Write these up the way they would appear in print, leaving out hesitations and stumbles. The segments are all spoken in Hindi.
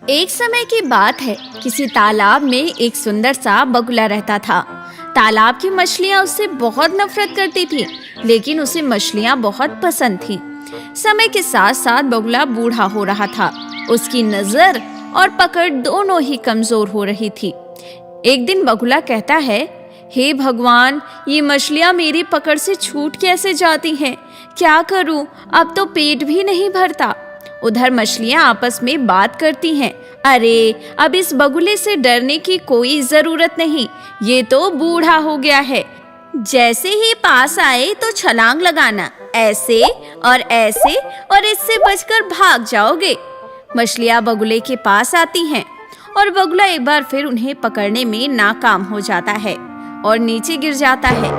एक समय की बात है, किसी तालाब में एक सुंदर सा बगुला रहता था। तालाब की मछलियां उससे बहुत नफरत करती थीं, लेकिन उसे मछलियां बहुत पसंद थीं। समय के साथ साथ बगुला बूढ़ा हो रहा था। उसकी नजर और पकड़ दोनों ही कमजोर हो रही थी। एक दिन बगुला कहता है, हे भगवान, ये मछलियां मेरी पकड़ से छूट कैसे जाती हैं? क्या करूं? अब तो पेट भी नहीं भरता। उधर मछलियां आपस में बात करती हैं, अरे अब इस बगुले से डरने की कोई जरूरत नहीं, ये तो बूढ़ा हो गया है। जैसे ही पास आए तो छलांग लगाना, ऐसे और ऐसे, और इससे बचकर भाग जाओगे। मछलियां बगुले के पास आती हैं और बगुला एक बार फिर उन्हें पकड़ने में नाकाम हो जाता है और नीचे गिर जाता है।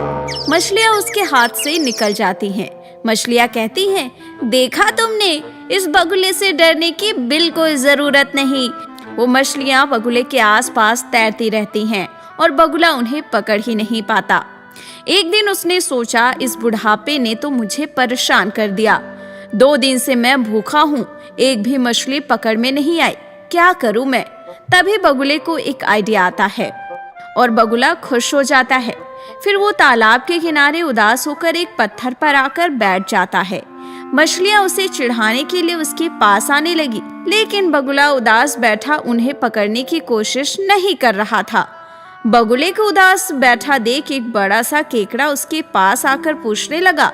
मछलियां उसके हाथ से निकल जाती हैं। मछलियां कहती हैं, देखा तुमने, इस बगुले से डरने की बिल्कुल जरूरत नहीं। वो मछलियां बगुले के आसपास तैरती रहती हैं और बगुला उन्हें पकड़ ही नहीं पाता। एक दिन उसने सोचा, इस बुढ़ापे ने तो मुझे परेशान कर दिया। 2 दिन से मैं भूखा हूँ, एक भी मछली पकड़ में नहीं आई, क्या करूँ मैं? तभी बगुले को एक आइडिया आता है और बगुला खुश हो जाता है। फिर वो तालाब के किनारे उदास होकर एक पत्थर पर आकर बैठ जाता है। मछलियां उसे चिढ़ाने के लिए उसके पास आने लगी, लेकिन बगुला उदास बैठा उन्हें पकड़ने की कोशिश नहीं कर रहा था। बगुले को उदास बैठा देख एक बड़ा सा केकड़ा उसके पास आकर पूछने लगा,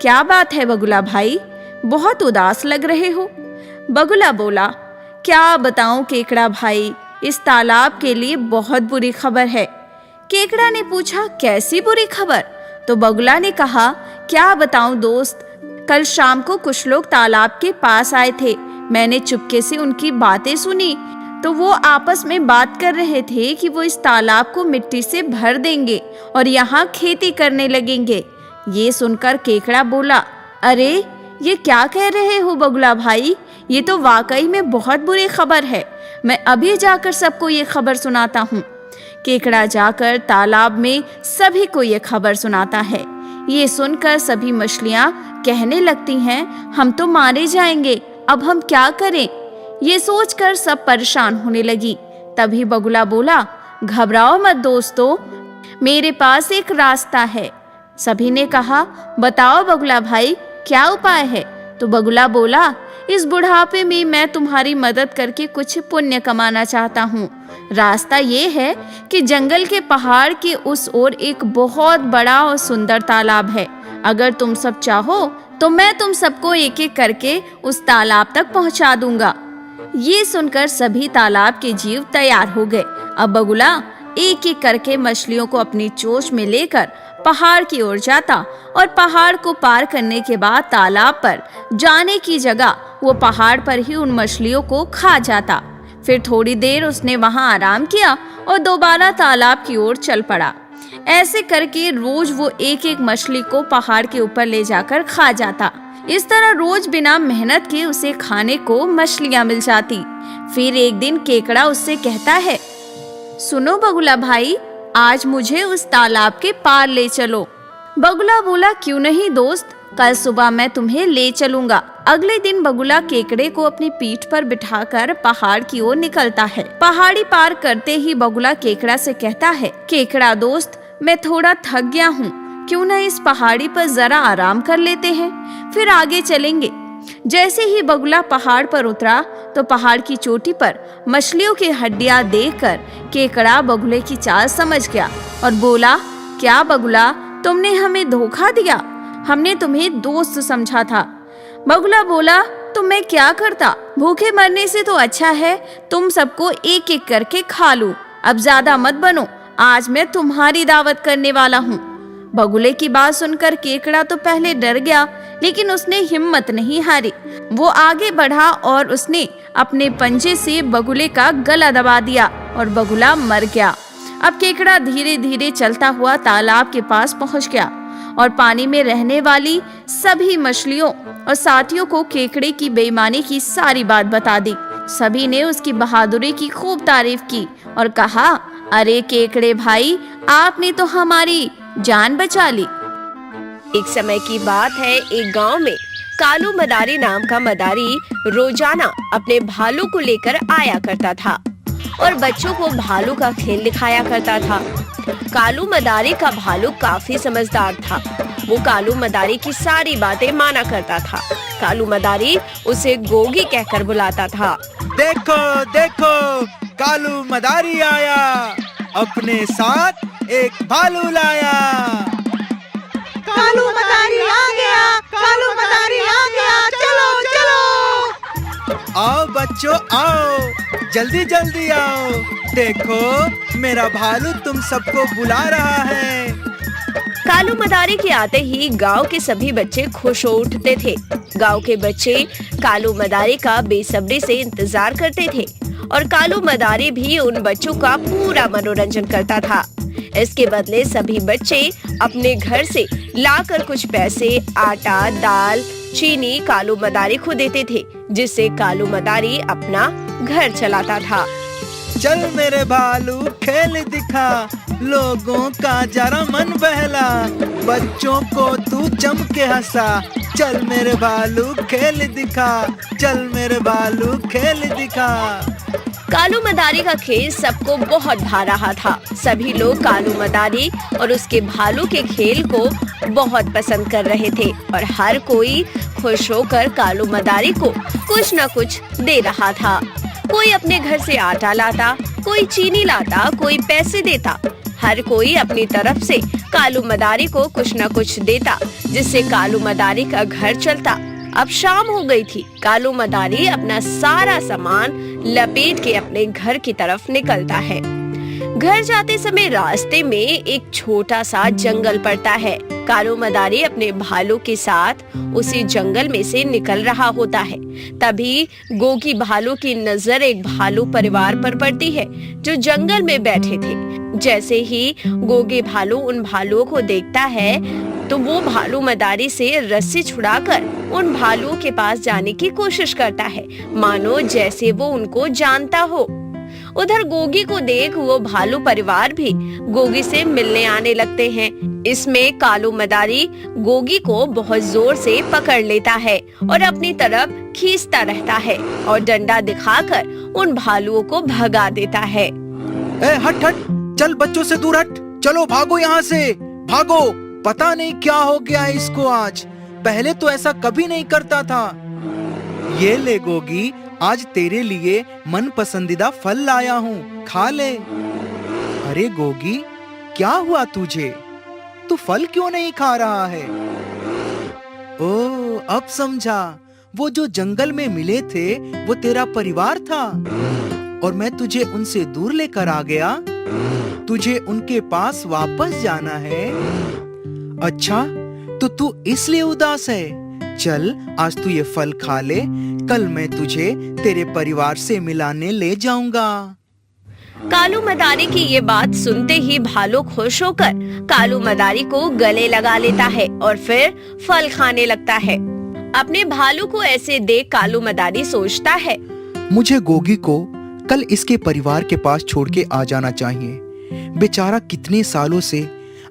क्या बात है बगुला भाई, बहुत उदास लग रहे हो? बगुला बोला, क्या बताऊं केकड़ा भाई, इस तालाब के लिए बहुत बुरी खबर है। केकड़ा ने पूछा, कैसी बुरी खबर? तो बगुला ने कहा, क्या बताऊं दोस्त, कल शाम को कुछ लोग तालाब के पास आए थे। मैंने चुपके से उनकी बातें सुनी, तो वो आपस में बात कर रहे थे कि वो इस तालाब को मिट्टी से भर देंगे और यहाँ खेती करने लगेंगे। ये सुनकर केकड़ा बोला, अरे ये क्या कह रहे हो बगुला भाई, ये तो वाकई में बहुत बुरी खबर है। मैं अभी जाकर सबको ये खबर सुनाता हूँ। केकड़ा जाकर तालाब में सभी को ये खबर सुनाता है। ये सुनकर सभी मछलियां कहने लगती हैं, हम तो मारे जाएंगे, अब हम क्या करें? ये सोचकर सब परेशान होने लगी। तभी बगुला बोला, घबराओ मत दोस्तों, मेरे पास एक रास्ता है। सभी ने कहा, बताओ बगुला भाई, क्या उपाय है? तो बगुला बोला, इस बुढ़ापे में मैं तुम्हारी मदद करके कुछ पुण्य कमाना चाहता हूँ। रास्ता ये है कि जंगल के पहाड़ के उस ओर एक बहुत बड़ा और सुंदर तालाब है। अगर तुम सब चाहो तो मैं तुम सबको एक एक करके उस तालाब तक पहुँचा दूंगा। ये सुनकर सभी तालाब के जीव तैयार हो गए। अब बगुला एक एक करके मछलियों को अपनी चोंच में लेकर पहाड़ की ओर जाता और पहाड़ को पार करने के बाद तालाब पर जाने की जगह वो पहाड़ पर ही उन मछलियों को खा जाता। फिर थोड़ी देर उसने वहां आराम किया और दोबारा तालाब की ओर चल पड़ा। ऐसे करके रोज वो एक एक मछली को पहाड़ के ऊपर ले जाकर खा जाता। इस तरह रोज बिना मेहनत के उसे खाने को मछलियां मिल जाती। फिर एक दिन केकड़ा उससे कहता है, सुनो बगुला भाई, आज मुझे उस तालाब के पार ले चलो। बगुला बोला, क्यों नहीं दोस्त, कल सुबह मैं तुम्हें ले चलूंगा। अगले दिन बगुला केकड़े को अपनी पीठ पर बिठाकर पहाड़ की ओर निकलता है। पहाड़ी पार करते ही बगुला केकड़ा से कहता है, केकड़ा दोस्त, मैं थोड़ा थक गया हूँ, क्यों न इस पहाड़ी पर जरा आराम कर लेते हैं, फिर आगे चलेंगे। जैसे ही बगुला पहाड़ पर उतरा तो पहाड़ की चोटी पर मछलियों की हड्डियां देखकर केकड़ा बगुले की चाल समझ गया और बोला, क्या बगुला, तुमने हमें धोखा दिया, हमने तुम्हें दोस्त समझा था। बगुला बोला, तो मैं क्या करता, भूखे मरने से तो अच्छा है तुम सबको एक एक करके खा लूं। अब ज्यादा मत बनो, आज मैं तुम्हारी दावत करने वाला हूँ। बगुले की बात सुनकर केकड़ा तो पहले डर गया, लेकिन उसने हिम्मत नहीं हारी। वो आगे बढ़ा और उसने अपने पंजे से बगुले का गला दबा दिया और बगुला मर गया। अब केकड़ा धीरे धीरे चलता हुआ तालाब के पास पहुंच गया और पानी में रहने वाली सभी मछलियों और साथियों को केकड़े की बेईमानी की सारी बात बता दी। सभी ने उसकी बहादुरी की खूब तारीफ की और कहा, अरे केकड़े भाई, आपने तो हमारी जान बचा ली। एक समय की बात है, एक गांव में कालू मदारी नाम का मदारी रोजाना अपने भालू को लेकर आया करता था और बच्चों को भालू का खेल दिखाया करता था। कालू मदारी का भालू काफी समझदार था। वो कालू मदारी की सारी बातें माना करता था। कालू मदारी उसे गोगी कहकर बुलाता था। देखो देखो, कालू मदारी आया, अपने साथ एक भालू लाया। कालू मदारी आ गया, कालू मदारी आ गया, चलो चलो। आओ बच्चों आओ, जल्दी जल्दी आओ, देखो मेरा भालू तुम सबको बुला रहा है। कालू मदारी के आते ही गांव के सभी बच्चे खुश हो उठते थे। गांव के बच्चे कालू मदारी का बेसब्री से इंतजार करते थे और कालू मदारी भी उन बच्चों का पूरा मनोरंजन करता था। इसके बदले सभी बच्चे अपने घर से लाकर कुछ पैसे, आटा, दाल, चीनी कालू मदारी को देते थे, जिससे कालू मदारी अपना घर चलाता था। चल मेरे भालू खेल दिखा, लोगों का जरा मन बहला, बच्चों को तू जम के हंसा। चल मेरे भालू खेल दिखा, चल मेरे भालू खेल दिखा। कालू मदारी का खेल सबको बहुत भा रहा था। सभी लोग कालू मदारी और उसके भालू के खेल को बहुत पसंद कर रहे थे और हर कोई खुश होकर कालू मदारी को कुछ न कुछ दे रहा था। कोई अपने घर से आटा लाता, कोई चीनी लाता, कोई पैसे देता। हर कोई अपनी तरफ से कालू मदारी को कुछ न कुछ देता, जिससे कालू मदारी का घर चलता। अब शाम हो गई थी। कालू मदारी अपना सारा सामान लपेट के अपने घर की तरफ निकलता है। घर जाते समय रास्ते में एक छोटा सा जंगल पड़ता है। कालू मदारी अपने भालू के साथ उसी जंगल में से निकल रहा होता है। तभी गोगी भालू की नजर एक भालू परिवार पर पड़ती है जो जंगल में बैठे थे। जैसे ही गोगी भालू उन भालुओं को देखता है तो वो भालू मदारी से रस्सी छुड़ाकर उन भालुओं के पास जाने की कोशिश करता है, मानो जैसे वो उनको जानता हो। उधर गोगी को देख वो भालू परिवार भी गोगी से मिलने आने लगते हैं। इसमें कालू मदारी गोगी को बहुत जोर से पकड़ लेता है और अपनी तरफ खींचता रहता है और डंडा दिखाकर उन भालुओं को भगा देता है। हट हट, चल बच्चों से दूर हट, चलो भागो यहाँ से, भागो। पता नहीं क्या हो गया इसको आज, पहले तो ऐसा कभी नहीं करता था। ये ले गोगी, आज तेरे लिए मन पसंदीदा फल लाया हूँ, खा ले। अरे गोगी, क्या हुआ तुझे? तू फल क्यों नहीं खा रहा है? ओह, अब समझा, वो जो जंगल में मिले थे वो तेरा परिवार था और मैं तुझे उनसे दूर लेकर आ गया। तुझे उनके पास वापस जाना है। अच्छा, तो तू इसलिए उदास है। चल, आज तू ये फल खा ले, कल मैं तुझे तेरे परिवार से मिलाने ले जाऊंगा। कालू मदारी की ये बात सुनते ही भालू खुश होकर कालू मदारी को गले लगा लेता है और फिर फल खाने लगता है। अपने भालू को ऐसे देख कालू मदारी सोचता है, मुझे गोगी को कल इसके परिवार के पास छोड़ के आ जाना चाहिए। बेचारा कितने सालों से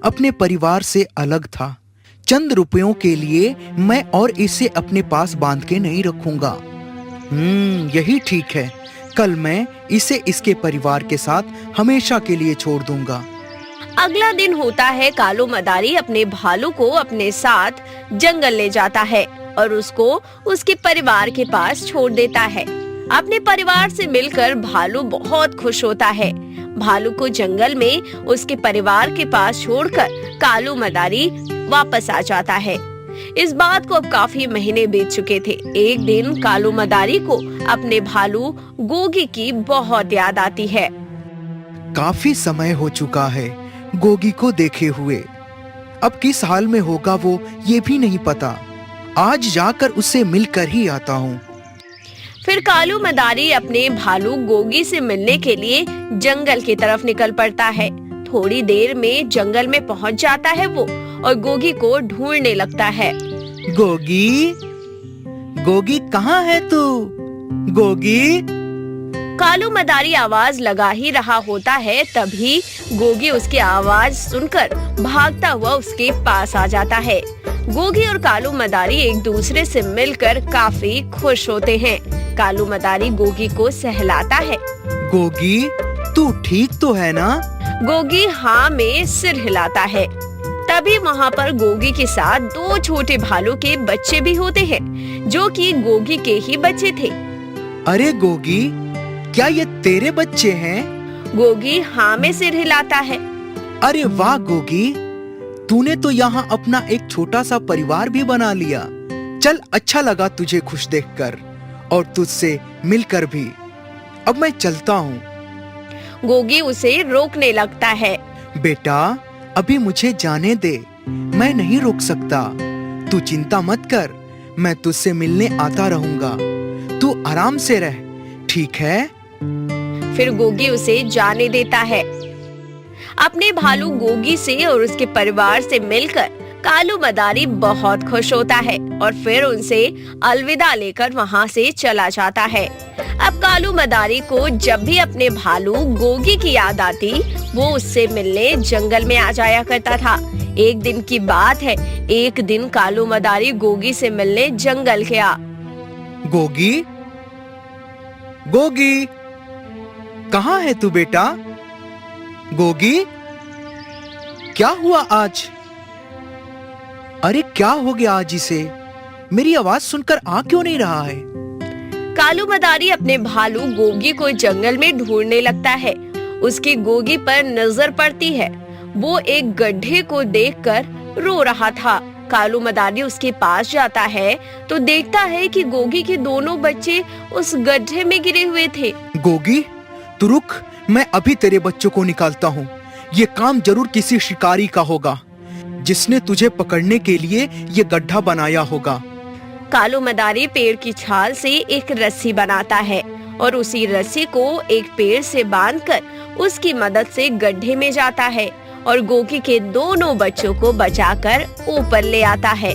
अपने परिवार से अलग था। चंद रुपयों के लिए मैं और इसे अपने पास बांध के नहीं रखूंगा। यही ठीक है, कल मैं इसे इसके परिवार के साथ हमेशा के लिए छोड़ दूंगा। अगला दिन होता है। कालू मदारी अपने भालू को अपने साथ जंगल ले जाता है और उसको उसके परिवार के पास छोड़ देता है। अपने परिवार से मिलकर भालू बहुत खुश होता है। भालू को जंगल में उसके परिवार के पास छोड़कर कालू मदारी वापस आ जाता है। इस बात को अब काफी महीने बीत चुके थे। एक दिन कालू मदारी को अपने भालू गोगी की बहुत याद आती है। काफी समय हो चुका है गोगी को देखे हुए। अब किस हाल में होगा वो ये भी नहीं पता। आज जाकर उससे मिलकर ही आता हूँ। फिर कालू मदारी अपने भालू गोगी से मिलने के लिए जंगल की तरफ निकल पड़ता है। थोड़ी देर में जंगल में पहुंच जाता है वो और गोगी को ढूंढने लगता है। गोगी, गोगी कहाँ है तू? गोगी। कालू मदारी आवाज लगा ही रहा होता है, तभी गोगी उसकी आवाज सुनकर भागता हुआ उसके पास आ जाता है। गोगी और कालू मदारी एक दूसरे से मिलकर काफी खुश होते हैं। कालू मदारी गोगी को सहलाता है। गोगी, तू ठीक तो है ना? गोगी हाँ में सिर हिलाता है। तभी वहाँ पर गोगी के साथ दो छोटे भालू के बच्चे भी होते हैं, जो कि गोगी के ही बच्चे थे। अरे गोगी, क्या ये तेरे बच्चे हैं? गोगी हाँ में सिर हिलाता है। अरे वाह गोगी, तूने तो यहाँ अपना एक छोटा सा परिवार भी बना लिया। चल, अच्छा लगा तुझे खुश देखकर और तुझसे मिलकर भी। अब मैं चलता हूँ। गोगी उसे रोकने लगता है। बेटा, अभी मुझे जाने दे, मैं नहीं रोक सकता। तू चिंता मत कर, मैं तुझसे मिलने आता रहूंगा। तू आराम से रह, ठीक है? फिर गोगी उसे जाने देता है। अपने भालू गोगी से और उसके परिवार से मिलकर कालू मदारी बहुत खुश होता है और फिर उनसे अलविदा लेकर वहाँ से चला जाता है। अब कालू मदारी को जब भी अपने भालू गोगी की याद आती, वो उससे मिलने जंगल में आ जाया करता था। एक दिन की बात है, एक दिन कालू मदारी गोगी से मिलने जंगल गया। गोगी, गोगी, कहाँ है तू बेटा? गोगी, क्या हुआ आज? अरे क्या हो गया आज इसे? मेरी आवाज सुनकर आ क्यों नहीं रहा है? कालू मदारी अपने भालू गोगी को जंगल में ढूंढने लगता है। उसकी गोगी पर नजर पड़ती है। वो एक गड्ढे को देखकर रो रहा था। कालू मदारी उसके पास जाता है तो देखता है कि गोगी के दोनों बच्चे उस गड्ढे में गिरे हुए थे। गोगी, तू रुक, मैं अभी तेरे बच्चों को निकालता हूँ। ये काम जरूर किसी शिकारी का होगा, जिसने तुझे पकड़ने के लिए ये गड्ढा बनाया होगा। कालू मदारी पेड़ की छाल से एक रस्सी बनाता है और उसी रस्सी को एक पेड़ से बांधकर उसकी मदद से गड्ढे में जाता है और गोगी के दोनों बच्चों को बचाकर ऊपर ले आता है।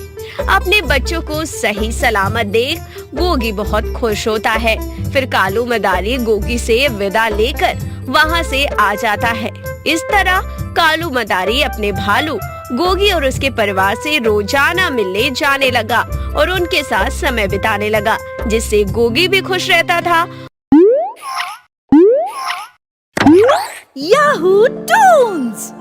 अपने बच्चों को सही सलामत देख गोगी बहुत खुश होता है। फिर कालू मदारी गोगी से विदा लेकर वहाँ से आ जाता है। इस तरह कालू मदारी अपने भालू गोगी और उसके परिवार से रोजाना मिलने जाने लगा और उनके साथ समय बिताने लगा, जिससे गोगी भी खुश रहता था। Yahoo Toons.